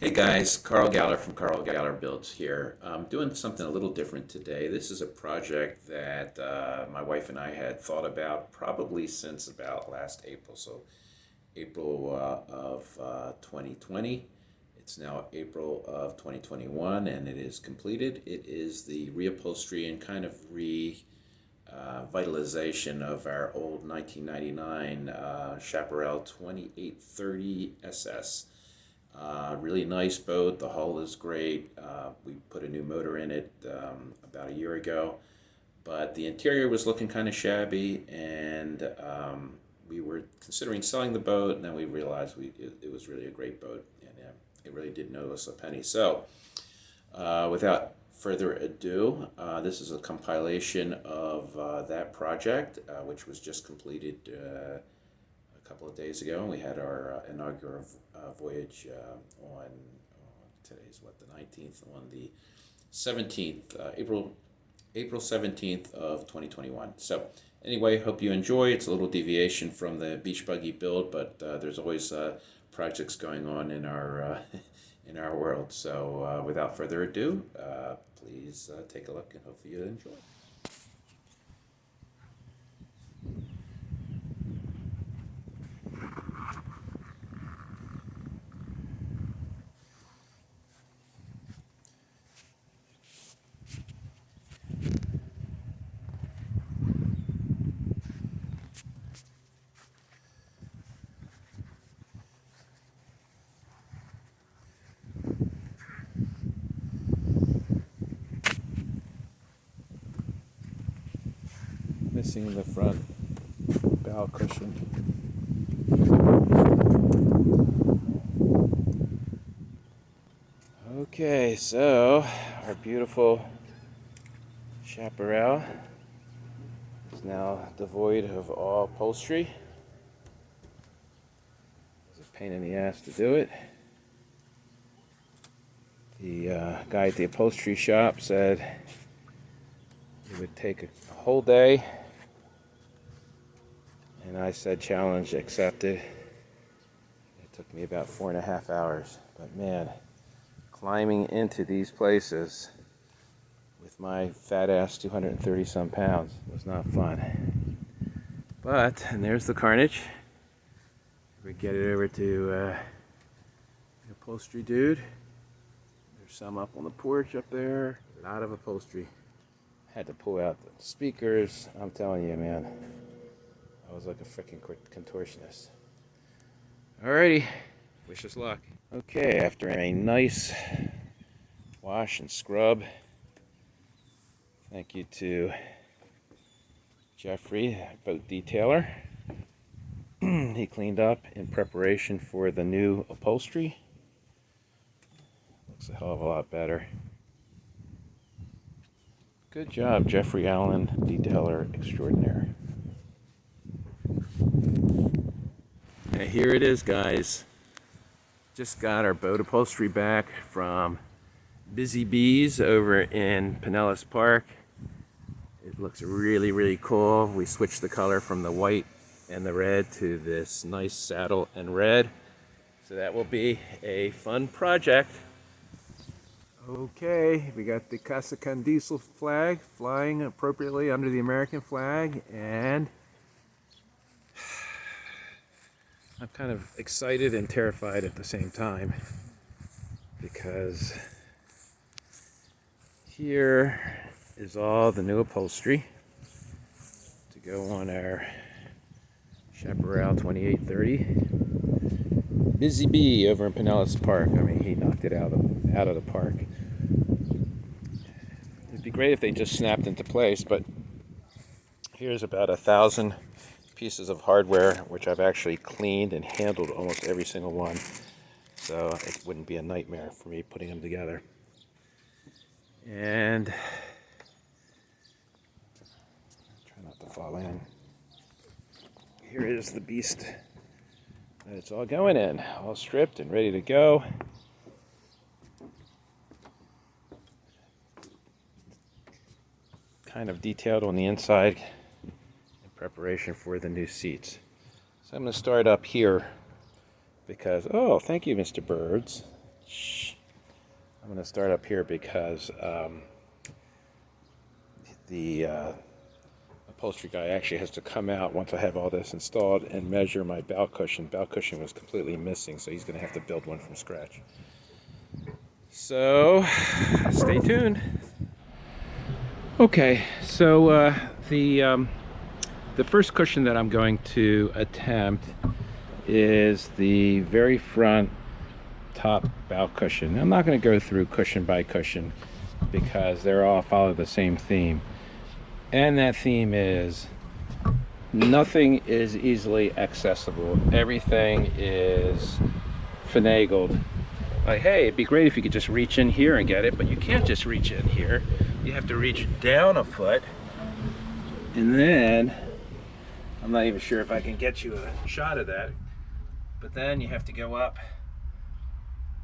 Hey guys, Carl Galler from Carl Galler Builds here. I'm doing something a little different today. This is a project that my wife and I had thought about probably since about last April. So April of 2020. It's now April of 2021 and it is completed. It is the reupholstery and kind of revitalization of our old 1999 Chaparral 2830 SS. Really nice boat. The hull is great. We put a new motor in it about a year ago, but the interior was looking kind of shabby, and we were considering selling the boat, and then we realized it was really a great boat, and it really did know us a penny. So, without further ado, this is a compilation of that project, which was just completed a couple of days ago, and we had our inaugural voyage on today's what, the 19th, on the 17th, April 17th of 2021. So anyway, hope you enjoy. It's a little deviation from the beach buggy build, but there's always projects going on in our in our world. So without further ado, please take a look, and hopefully you enjoy. Missing the front bow cushion. Okay, so our beautiful Chaparral is now devoid of all upholstery. It's a pain in the ass to do it. The guy at the upholstery shop said it would take a whole day, and I said challenge accepted. It took me about 4.5 hours, but man, climbing into these places with my fat ass 230 some pounds was not fun. But, and there's the carnage. We get it over to the upholstery dude. There's some up on the porch up there. A lot of upholstery. Had to pull out the speakers. I'm telling you, man, I was like a freaking contortionist. Alrighty, wish us luck. Okay, after a nice wash and scrub, thank you to Jeffrey, boat detailer. He cleaned up in preparation for the new upholstery. Looks a hell of a lot better. Good job, Jeffrey Allen, detailer extraordinaire. And here it is, guys. Just got our boat upholstery back from Busy Bees over in Pinellas Park. It looks really, really cool. We switched the color from the white and the red to this nice saddle and red. So that will be a fun project. Okay, we got the Casa Con Diesel flag flying appropriately under the American flag, and I'm kind of excited and terrified at the same time, because here is all the new upholstery to go on our Chaparral 2830. Busy Bee over in Pinellas Park. I mean, he knocked it out of the park. It'd be great if they just snapped into place, but here's about 1,000 pieces of hardware, which I've actually cleaned and handled almost every single one, so it wouldn't be a nightmare for me putting them together. And try not to fall in. Here is the beast that it's all going in, all stripped and ready to go. Kind of detailed on the inside in preparation for the new seats. So I'm going to start up here because, oh, thank you, Mr. Birds. I'm going to start up here because the upholstery guy actually has to come out once I have all this installed and measure my bow cushion. Bow cushion was completely missing, so he's going to have to build one from scratch. So, stay tuned. Okay, so the first cushion that I'm going to attempt is the very front top bow cushion. I'm not going to go through cushion by cushion because they're all follow the same theme. And that theme is nothing is easily accessible. Everything is finagled. Like, hey, it'd be great if you could just reach in here and get it, but you can't just reach in here. You have to reach down a foot. And then, I'm not even sure if I can get you a shot of that, but then you have to go up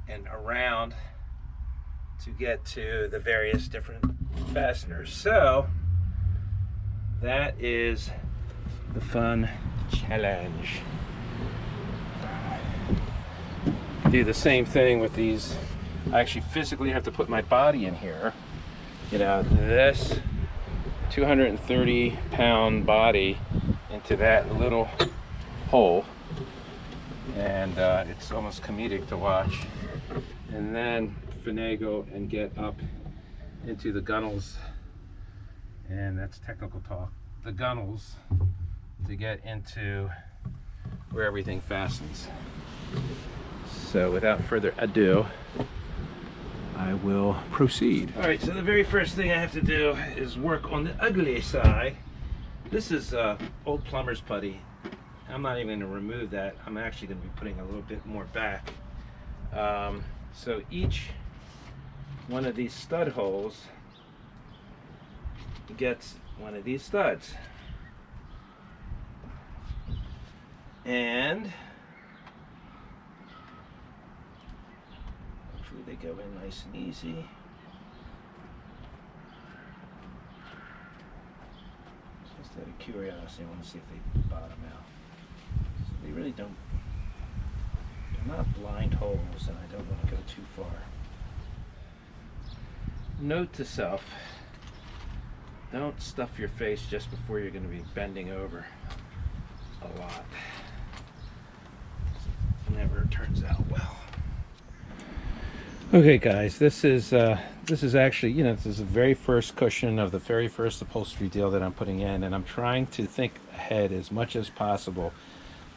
and around to get to the various different fasteners. So, that is the fun challenge. Do the same thing with these. I actually physically have to put my body in here. You know, this 230-pound body into that little hole. And it's almost comedic to watch. And then finagle and get up into the gunnels. And that's technical talk. The gunnels to get into where everything fastens. So without further ado, I will proceed. All right, so the very first thing I have to do is work on the ugly side. This is old plumber's putty. I'm not even going to remove that. I'm actually going to be putting a little bit more back. So each one of these stud holes gets one of these studs. And hopefully they go in nice and easy. Just out of curiosity, I want to see if they bottom out. So they really don't, they're not blind holes, and I don't want to go too far. Note to self, don't stuff your face just before you're going to be bending over a lot. It never turns out well. Okay, guys, this is actually, you know, this is the very first cushion of the very first upholstery deal that I'm putting in, and I'm trying to think ahead as much as possible.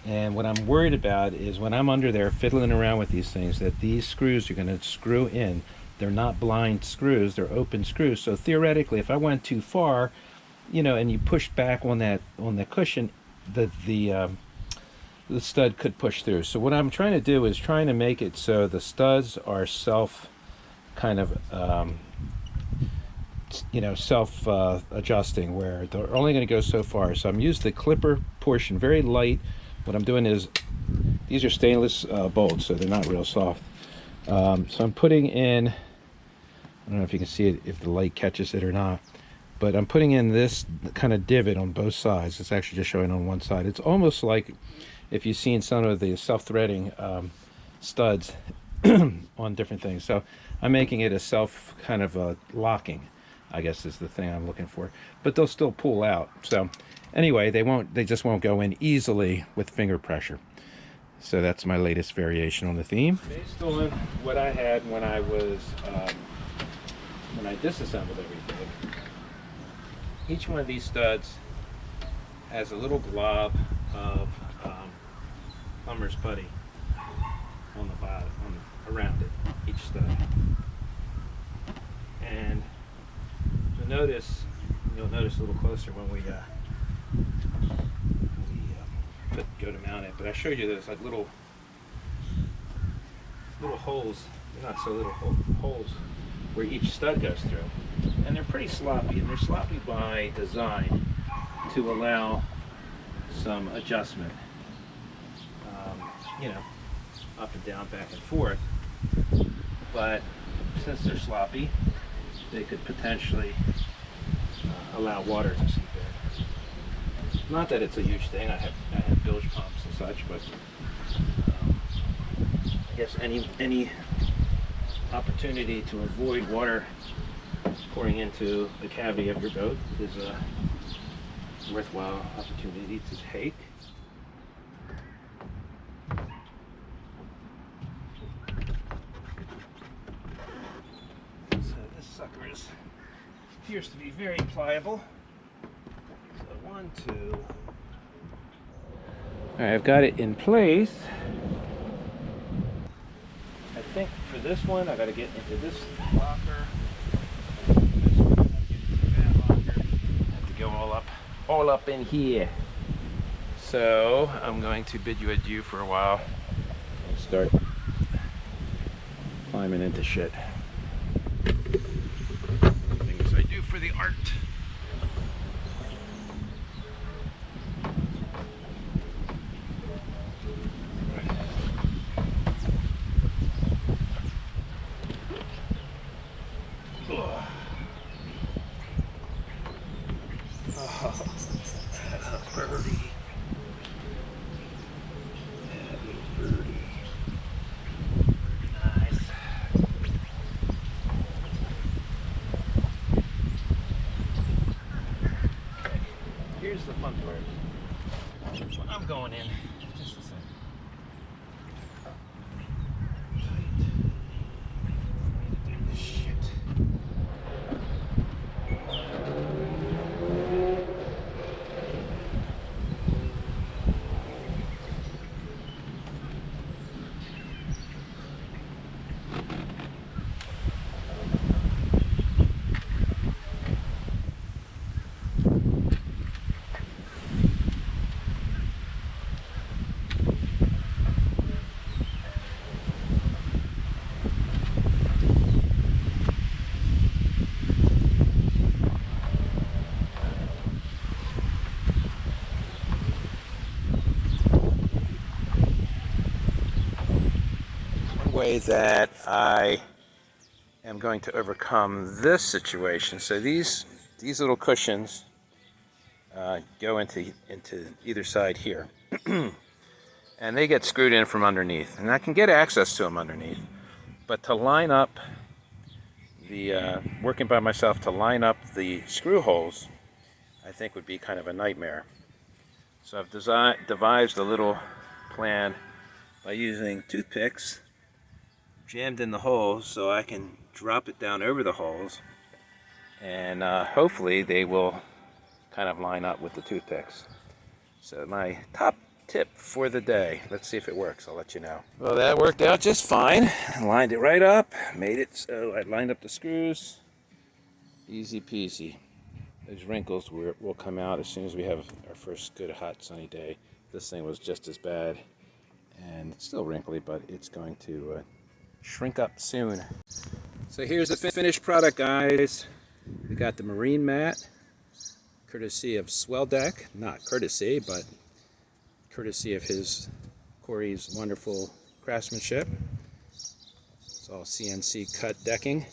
And what I'm worried about is when I'm under there fiddling around with these things, that these screws are going to screw in. They're not blind screws, they're open screws. So theoretically, if I went too far, you know, and you pushed back on the cushion, the stud could push through. So what I'm trying to do is trying to make it so the studs are self adjusting, where they're only going to go so far. So I'm using the clipper portion, very light. What I'm doing is, these are stainless bolts, so they're not real soft. So I'm putting in, I don't know if you can see it, if the light catches it or not, but I'm putting in this kind of divot on both sides. It's actually just showing on one side. It's almost like if you've seen some of the self-threading studs on different things. So I'm making it a self kind of locking, I guess is the thing I'm looking for. But they'll still pull out. So anyway, they just won't go in easily with finger pressure. So that's my latest variation on the theme. Based on what I had when I was when I disassembled everything, each one of these studs has a little glob of plumber's putty on the bottom, around it, each stud. And you'll notice a little closer when we go to mount it, but I showed you there's like little holes. They're not so little holes where each stud goes through, and they're pretty sloppy, and they're sloppy by design to allow some adjustment, you know, up and down, back and forth. But since they're sloppy, they could potentially allow water to seep in. Not that it's a huge thing. I have bilge pumps and such, but I guess any opportunity to avoid water pouring into the cavity of your boat is a worthwhile opportunity to take. So this sucker appears to be very pliable. So 1, 2. All right, I've got it in place. I think for this one, I got to get into this locker. This one, I gotta get into that locker. I have to go all up in here. So I'm going to bid you adieu for a while and start climbing into shit. Things I do for the art. Birdie. That little birdie. Nice. Okay, here's the fun part. I'm going in just a second. Tight. I need to do this shit. Way that I am going to overcome this situation. So these little cushions go into either side here, and they get screwed in from underneath, and I can get access to them underneath. But to line up the working by myself, to line up the screw holes, I think would be kind of a nightmare. So I've devised a little plan by using toothpicks jammed in the holes so I can drop it down over the holes, and hopefully they will kind of line up with the toothpicks. So my top tip for the day, let's see if it works, I'll let you know. Well, that worked out just fine. I lined it right up, made it so I lined up the screws. Easy peasy. Those wrinkles will come out as soon as we have our first good hot sunny day. This thing was just as bad, and it's still wrinkly, but it's going to shrink up soon. So here's the finished product, guys. We got the marine mat, courtesy of Swell Deck. Not courtesy, but courtesy of Corey's wonderful craftsmanship. It's all CNC cut decking.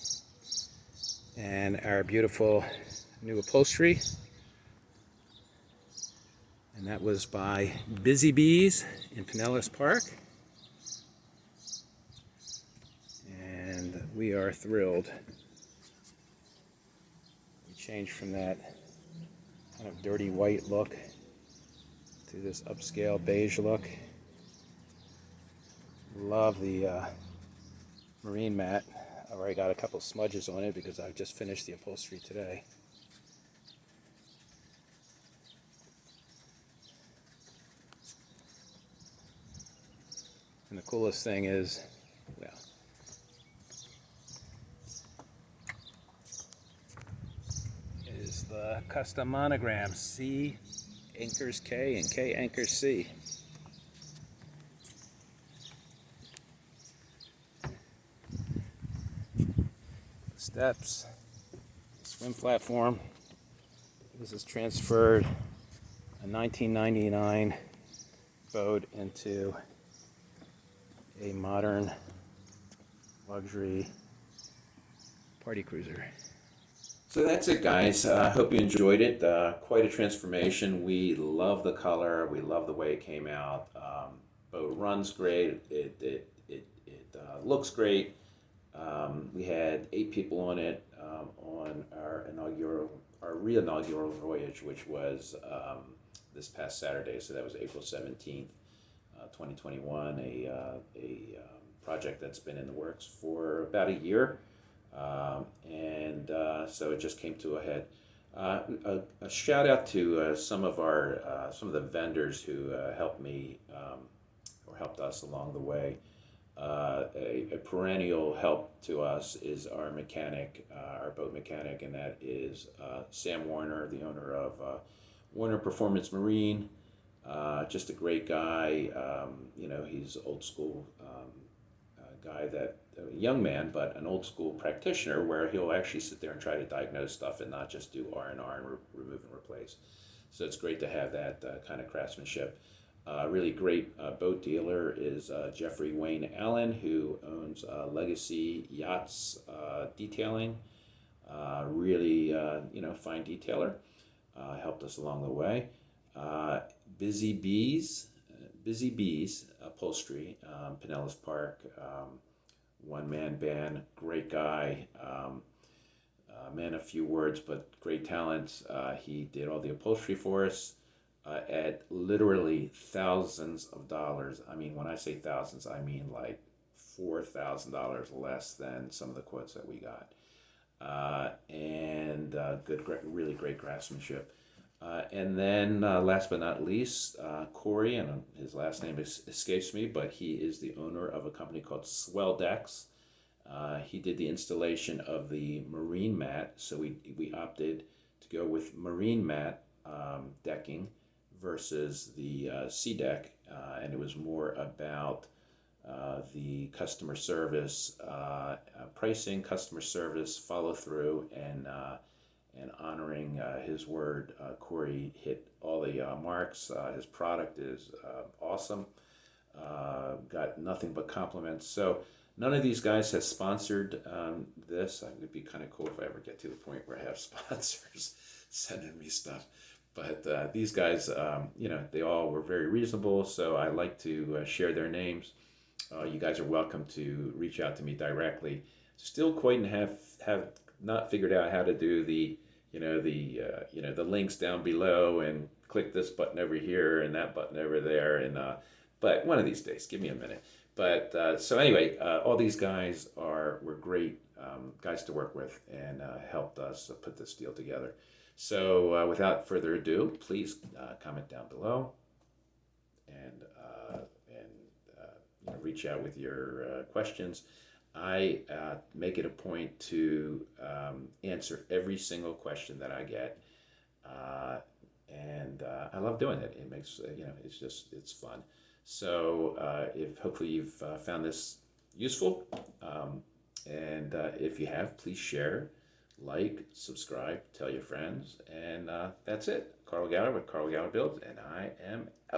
And our beautiful new upholstery. And that was by Busy Bees in Pinellas Park. And we are thrilled. We changed from that kind of dirty white look to this upscale beige look. Love the marine mat. I've already got a couple smudges on it because I've just finished the upholstery today. And the coolest thing is, well, is the custom monogram. C anchors K and K anchors C. Steps, swim platform. This is transferred a 1999 boat into a modern luxury party cruiser. So that's it, guys. I hope you enjoyed it. Quite a transformation. We love the color. We love the way it came out. Boat runs great. It looks great. We had 8 people on it on our re-inaugural voyage, which was this past Saturday. So that was April 17th, 2021. A project that's been in the works for about a year, and so it just came to a head. A shout out to some of the vendors who helped me or helped us along the way. A perennial help to us is our mechanic, our boat mechanic, and that is Sam Warner, the owner of Warner Performance Marine. Just a great guy. He's old school guy, that a young man, but an old school practitioner, where he'll actually sit there and try to diagnose stuff and not just do R&R and remove and replace. So it's great to have that kind of craftsmanship. Really great boat dealer is Jeffrey Wayne Allen, who owns Legacy Yachts Detailing. Really, fine detailer. Helped us along the way. Uh, Busy Bees, Busy Bees Upholstery, Pinellas Park. One man band, great guy. Man, a few words, but great talent. He did all the upholstery for us at literally thousands of dollars. I mean, when I say thousands, I mean like $4,000 less than some of the quotes that we got. And really great craftsmanship. And then, last but not least, Corey, and his last name escapes me, but he is the owner of a company called Swell Decks. He did the installation of the marine mat, so we opted to go with marine mat decking versus the sea deck, and it was more about the customer service, pricing, customer service, follow through, and honoring his word. Corey hit all the marks. His product is awesome. Got nothing but compliments. So none of these guys has sponsored this. It would be kind of cool if I ever get to the point where I have sponsors sending me stuff. But these guys, they all were very reasonable. So I like to share their names. You guys are welcome to reach out to me directly. Still quite have not figured out how to do the links down below and click this button over here and that button over there, and but one of these days, give me a minute. But so anyway, all these guys were great guys to work with, and helped us put this deal together. So without further ado, please comment down below, and reach out with your questions. I make it a point to answer every single question that I get, and I love doing it. It makes it's fun. So if hopefully you've found this useful, and if you have, please share, like, subscribe, tell your friends, and that's it. Carl Galler with Carl Galler Builds, and I am out.